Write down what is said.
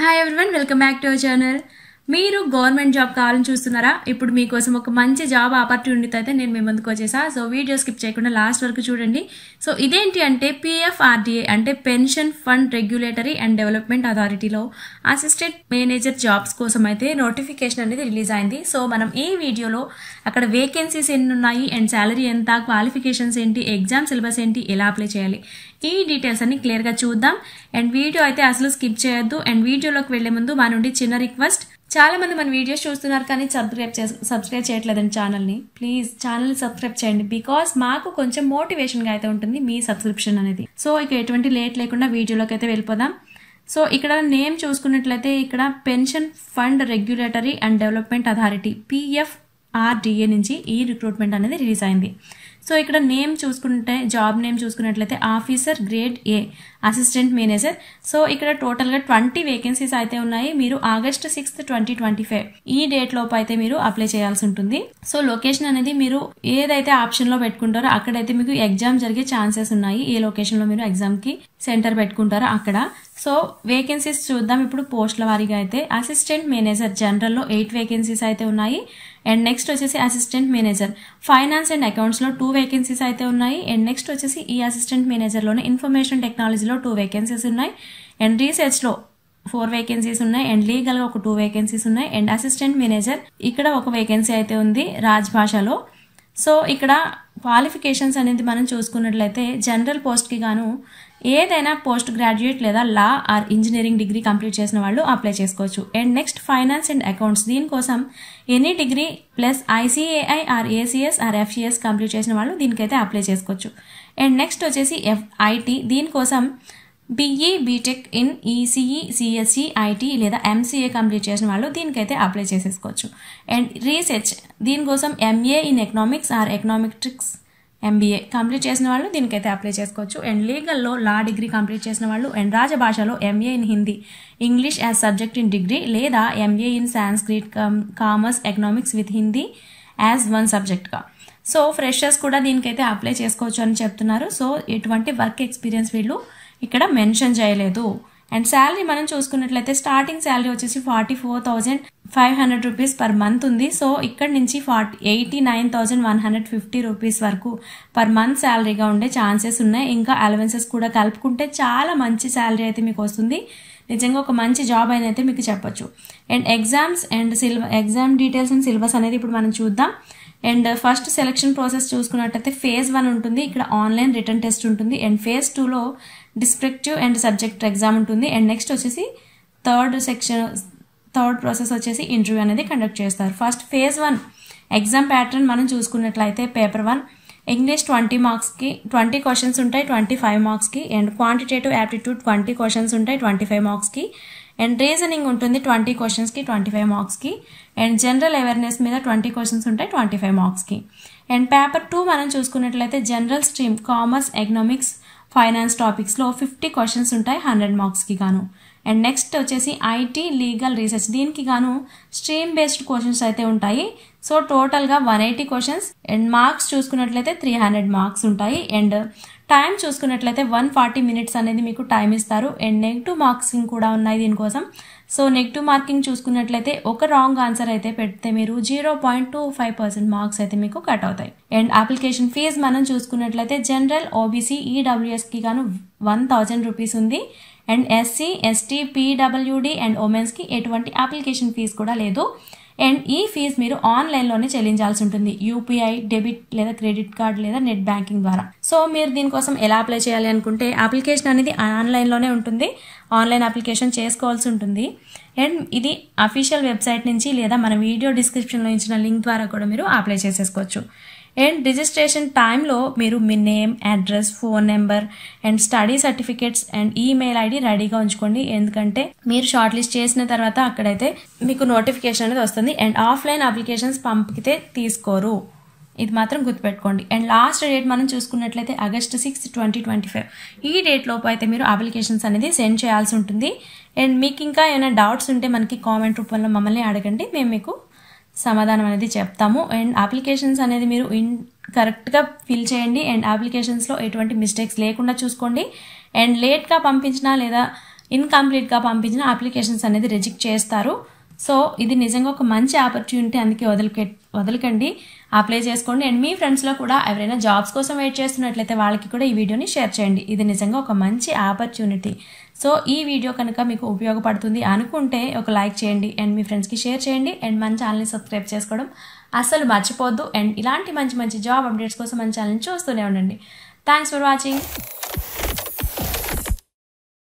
Hi everyone, welcome back to our channel. మీరు government job కావాలని చూస్తున్నారా? ఇప్పుడు మీకోసం ఒక మంచి జాబ్ ఆపర్చునిటీ అయితే నేను మీ ముందుకు వచ్చేసా. సో వీడియో స్కిప్ చేయకుండా లాస్ట్ వరకు చూడండి. సో ఇదేంటి అంటే PFRDA అంటే pension fund regulatory and development అథారిటీలో అసిస్టెంట్ మేనేజర్ జాబ్స్ కోసం అయితే నోటిఫికేషన్ అనేది రిలీజ్ అయింది. సో మనం ఈ వీడియోలో అక్కడ వేకెన్సీస్ ఎన్ని ఉన్నాయి అండ్ శాలరీ ఎంత, క్వాలిఫికేషన్స్ ఏంటి, ఎగ్జామ్ సిలబస్ ఏంటి, ఎలా అప్లై చేయాలి, ఈ డీటెయిల్స్ అన్ని క్లియర్గా చూద్దాం. అండ్ వీడియో అయితే అసలు స్కిప్ చేయొద్దు. అండ్ వీడియోలోకి వెళ్లే ముందు మా నుండి చిన్న రిక్వెస్ట్, చాలా మంది మన వీడియోస్ చూస్తున్నారు కానీ సబ్స్క్రైబ్ చేయట్లేదండి ఛానల్ని. ప్లీజ్ ఛానల్ని సబ్స్క్రైబ్ చేయండి, బికాస్ మాకు కొంచెం మోటివేషన్గా అయితే ఉంటుంది మీ సబ్స్క్రిప్షన్ అనేది. సో ఇక ఎటువంటి లేట్ లేకుండా వీడియోలోకి అయితే వెళ్ళిపోదాం. సో ఇక్కడ నేమ్ చూసుకున్నట్లయితే ఇక్కడ pension fund regulatory and development authority PFRDA నుంచి ఈ రిక్రూట్మెంట్ అనేది రిలీజ్ అయింది. సో ఇక్కడ నేమ్ చూసుకుంటే, జాబ్ నేమ్ చూసుకున్నట్లయితే officer grade A assistant manager. So ఇక్కడ టోటల్గా 20 వేకెన్సీస్ అయితే ఉన్నాయి. మీరు August 6, 2025 ఈ డేట్ లోపు అయితే మీరు అప్లై చేయాల్సి ఉంటుంది. సో లొకేషన్ అనేది మీరు ఏదైతే ఆప్షన్ లో పెట్టుకుంటారో అక్కడైతే మీకు ఎగ్జామ్ జరిగే ఛాన్సెస్ ఉన్నాయి. ఏ లొకేషన్ లో మీరు ఎగ్జామ్ కి సెంటర్ పెట్టుకుంటారో అక్కడ. సో వేకెన్సీస్ చూద్దాం ఇప్పుడు పోస్టుల వారీగా. అయితే అసిస్టెంట్ మేనేజర్ జనరల్ లో 8 వేకెన్సీస్ అయితే ఉన్నాయి. అండ్ నెక్స్ట్ వచ్చేసి assistant manager finance and accounts లో 2 వేకెన్సీస్ అయితే ఉన్నాయి. అండ్ నెక్స్ట్ వచ్చేసి ఈ అసిస్టెంట్ మేనేజర్ లోనే ఇన్ఫర్మేషన్ టెక్నాలజీలో 2 వేకెన్సీస్ ఉన్నాయి. అండ్ రీసెర్చ్ లో 4 వేకెన్సీస్ ఉన్నాయి. అండ్ లీగల్ గా ఒక 2 వేకెన్సీస్ ఉన్నాయి. అండ్ అసిస్టెంట్ మేనేజర్ ఇక్కడ ఒక వేకెన్సీ అయితే ఉంది రాజ్ భాషలో. సో ఇక్కడ క్వాలిఫికేషన్స్ అనేది మనం చూసుకున్నట్లయితే జనరల్ పోస్ట్ కి గాను ఏదైనా పోస్ట్ గ్రాడ్యుయేట్ లేదా law or engineering degree complete చేసిన వాళ్ళు అప్లై చేసుకోవచ్చు. And next finance and accounts, దీనికోసం any degree plus ICAI or ACS or FCS complete చేసిన వాళ్ళు దీనికైతే అప్లై చేసుకోవచ్చు. అండ్ నెక్స్ట్ వచ్చేసి IT, దీనికోసం BE BTech in ECE CSE IT లేదా MCA కంప్లీట్ చేసిన వాళ్ళు దీనికైతే అప్లై చేసేసుకోవచ్చు. అండ్ రీసెర్చ్, దీనికోసం MA in economics or economics MBA complete చేసిన వాళ్ళు దీనికైతే అప్లై చేసుకోవచ్చు. అండ్ లీగల్లో లా డిగ్రీ కంప్లీట్ చేసిన వాళ్ళు, అండ్ రాజభాషలో MA in Hindi English as subject in degree లేదా MA in Sanskrit commerce economics with Hindi as 1 సబ్జెక్ట్గా. సో ఫ్రెషర్స్ కూడా దీనికైతే అప్లై చేసుకోవచ్చు అని చెప్తున్నారు. సో ఎటువంటి వర్క్ ఎక్స్పీరియన్స్ వీళ్ళు ఇక్కడ మెన్షన్ చేయలేదు. అండ్ శాలరీ మనం చూసుకున్నట్లయితే స్టార్టింగ్ శాలరీ వచ్చేసి 44,500 రూపీస్ పర్ మంత్ ఉంది. సో ఇక్కడ నుంచి 89,150 రూపీస్ వరకు పర్ మంత్ శాలరీగా ఉండే ఛాన్సెస్ ఉన్నాయి. ఇంకా అలవెన్సెస్ కూడా కలుపుకుంటే చాలా మంచి శాలరీ అయితే మీకు వస్తుంది. నిజంగా ఒక మంచి జాబ్ అని అయితే మీకు చెప్పొచ్చు. And exams and exam details and syllabus అనేది ఇప్పుడు మనం చూద్దాం. అండ్ ఫస్ట్ సెలక్షన్ ప్రాసెస్ చూసుకున్నట్టయితే ఫేజ్ 1 ఉంటుంది. ఇక్కడ ఆన్లైన్ రిటర్న్ టెస్ట్ ఉంటుంది. అండ్ ఫేజ్ 2లో డిస్క్రిప్టివ్ అండ్ సబ్జెక్ట్ ఎగ్జామ్ ఉంటుంది. అండ్ నెక్స్ట్ వచ్చేసి థర్డ్ ప్రాసెస్ వచ్చేసి ఇంటర్వ్యూ అనేది కండక్ట్ చేస్తారు. ఫస్ట్ ఫేజ్ 1 ఎగ్జామ్ ప్యాటర్న్ మనం చూసుకున్నట్లయితే పేపర్ 1 ఇంగ్లీష్ 20 మార్క్స్కి 20 క్వశ్చన్స్ ఉంటాయి 25 మార్క్స్కి. అండ్ క్వాంటిటేటివ్ యాప్టిట్యూడ్ 20 క్వశ్చన్స్ ఉంటాయి 25 మార్క్స్కి. అండ్ రీజనింగ్ ఉంటుంది 20 క్వశ్చన్స్కి 25 మార్క్స్కి. అండ్ జనరల్ అవేర్నెస్ మీద 20 క్వశ్చన్స్ ఉంటాయి 25 మార్క్స్కి. అండ్ పేపర్ 2 మనం చూసుకున్నట్లయితే general stream commerce economics finance టాపిక్స్లో 50 క్వశ్చన్స్ ఉంటాయి 100 మార్క్స్కి గాను. అండ్ నెక్స్ట్ వచ్చేసి IT లీగల్ రీసెర్చ్, దీనికి గాను స్ట్రీమ్ బేస్డ్ క్వశ్చన్స్ అయితే ఉంటాయి. సో టోటల్గా 180 క్వశ్చన్స్. అండ్ మార్క్స్ చూసుకున్నట్లయితే 300 మార్క్స్ ఉంటాయి. అండ్ టైం చూసుకున్నట్లయితే 140 మినిట్స్ అనేది మీకు టైం ఇస్తారు. అండ్ నెగిటివ్ మార్కింగ్ కూడా ఉన్నాయి దీనికోసం. సో నెగిటివ్ మార్కింగ్ చూసుకున్నట్లయితే ఒక రాంగ్ ఆన్సర్ అయితే పెడితే మీరు 0.25% మార్క్స్ అయితే మీకు కట్ అవుతాయి. అండ్ అప్లికేషన్ ఫీజ్ మనం చూసుకున్నట్లయితే జనరల్ OBC EWSకి గాను 1,000 రూపీస్ ఉంది. And SC ST PWD and ఉమెన్స్కి ఎటువంటి అప్లికేషన్ ఫీజ్ కూడా లేదు. అండ్ ఈ ఫీజ్ మీరు ఆన్లైన్లోనే చెల్లించాల్సి ఉంటుంది, UPI డెబిట్ లేదా క్రెడిట్ కార్డ్ లేదా నెట్ బ్యాంకింగ్ ద్వారా. సో మీరు దీనికోసం ఎలా అప్లై చేయాలి అనుకుంటే అప్లికేషన్ అనేది ఆన్లైన్లోనే ఉంటుంది, ఆన్లైన్ అప్లికేషన్ చేసుకోవాల్సి ఉంటుంది. అండ్ ఇది అఫీషియల్ వెబ్సైట్ నుంచి లేదా మన వీడియో డిస్క్రిప్షన్లో ఇచ్చిన లింక్ ద్వారా కూడా మీరు అప్లై చేసేసుకోవచ్చు. అండ్ రిజిస్ట్రేషన్ టైంలో మీరు మీ name, address, phone number and study certificates and email ID రెడీగా ఉంచుకోండి. ఎందుకంటే మీరు షార్ట్ లిస్ట్ చేసిన తర్వాత అక్కడైతే మీకు నోటిఫికేషన్ అనేది వస్తుంది. అండ్ ఆఫ్లైన్ అప్లికేషన్స్ పంపితే తీసుకోరు, ఇది మాత్రం గుర్తుపెట్టుకోండి. అండ్ లాస్ట్ డేట్ మనం చూసుకున్నట్లయితే August 6, 2025 ఈ డేట్ లోపు అయితే మీరు అప్లికేషన్స్ అనేది సెండ్ చేయాల్సి ఉంటుంది. అండ్ మీకు ఇంకా ఏమైనా డౌట్స్ ఉంటే మనకి కామెంట్ రూపంలో మమ్మల్ని అడగండి, మేము మీకు సమాధానం అనేది చెప్తాము. అండ్ అప్లికేషన్స్ అనేది మీరు కరెక్ట్గా ఫిల్ చేయండి. అండ్ అప్లికేషన్స్లో ఎటువంటి మిస్టేక్స్ లేకుండా చూసుకోండి. అండ్ లేట్గా పంపించినా లేదా ఇన్కంప్లీట్గా పంపించిన అప్లికేషన్స్ అనేది రిజెక్ట్ చేస్తారు. సో ఇది నిజంగా ఒక మంచి ఆపర్చునిటీ, అందుకే వదలకండి, అప్లై చేసుకోండి. అండ్ మీ ఫ్రెండ్స్లో కూడా ఎవరైనా జాబ్స్ కోసం వెయిట్ చేస్తున్నట్లయితే వాళ్ళకి కూడా ఈ వీడియోని షేర్ చేయండి. ఇది నిజంగా ఒక మంచి ఆపర్చునిటీ. సో ఈ వీడియో కనుక మీకు ఉపయోగపడుతుంది అనుకుంటే ఒక లైక్ చేయండి అండ్ మీ ఫ్రెండ్స్కి షేర్ చేయండి అండ్ మన ఛానల్ని సబ్స్క్రైబ్ చేసుకోవడం అస్సలు మర్చిపోద్దు. అండ్ ఇలాంటి మంచి మంచి జాబ్ అప్డేట్స్ కోసం మన ఛానల్ని చూస్తూనే ఉండండి. Thanks for watching.